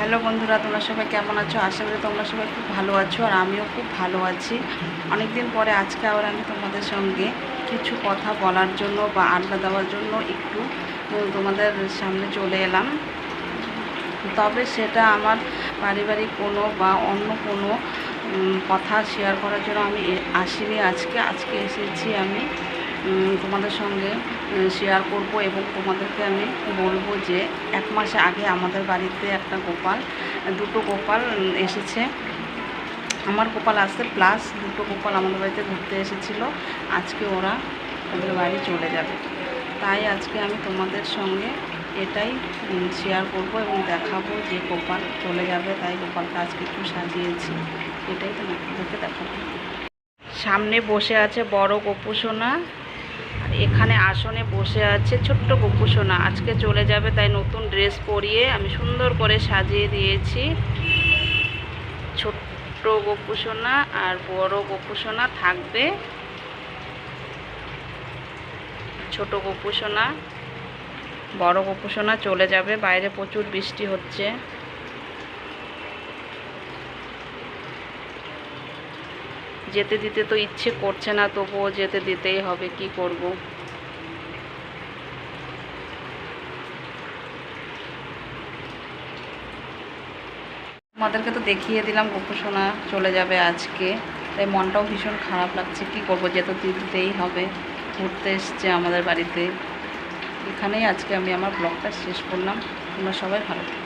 Hello বন্ধুরা, তোমরা সবাই কেমন আছো? আশা করি তোমরা সবাই খুব ভালো আছো, আর আমিও খুব ভালো আছি। অনেক দিন পরে আজকে আবার আমি তোমাদের সঙ্গে কিছু কথা বলার জন্য বা আড্ডা দেওয়ার জন্য একটু তোমাদের সামনে চলে এলাম। তবে সেটা আমার পারিবারিক কোনো বা অন্য কোনো কথা শেয়ার করার জন্য আমি আসিনি। আজকে এসেছি আমি তোমাদের সঙ্গে শেয়ার করব এবং তোমাদেরকে আমি বলবো যে 1 মাস আগে আমাদের বাড়িতে দুটো গোপাল এসেছে। আমার গোপাল আসতে প্লাস দুটো গোপাল আমাদের বাড়িতে ঘুরতে এসেছিলো। আজকে ওদের বাড়ি চলে যাবে, তাই আজকে আমি তোমাদের সঙ্গে এটাই শেয়ার করব এবং দেখাবো যে গোপাল চলে যাবে, তাই গোপালটা আজকে একটু সাজিয়েছি, এটাই তোমাদেরকে দেখাবো। সামনে বসে আছে বড় গপু সোনা, আর এখানে আসনে বসে আছে ছোট্ট গপু সোনা। আজকে চলে যাবে, তাই নতুন ড্রেস পরিয়ে আমি সুন্দর করে সাজিয়ে দিয়েছি। ছোট্ট গপু সোনা আর বড় গপু সোনা থাকবে। ছোট গপু সোনা, বড় গপু সোনা চলে যাবে। বাইরে প্রচুর বৃষ্টি হচ্ছে। যেতে দিতে তো ইচ্ছে করছে না, তবুও যেতে দিতেই হবে, কি করব। আমাদেরকে তো দেখিয়ে দিলাম গপু সোনা চলে যাবে আজকে, তাই মনটাও ভীষণ খারাপ লাগছে। কি করব, যেতে দিতেই হবে। ঘুরতে এসছে আমাদের বাড়িতে। এখানেই আজকে আমি আমার ব্লগটা শেষ করলাম। তোমরা সবাই ভালো থাকো।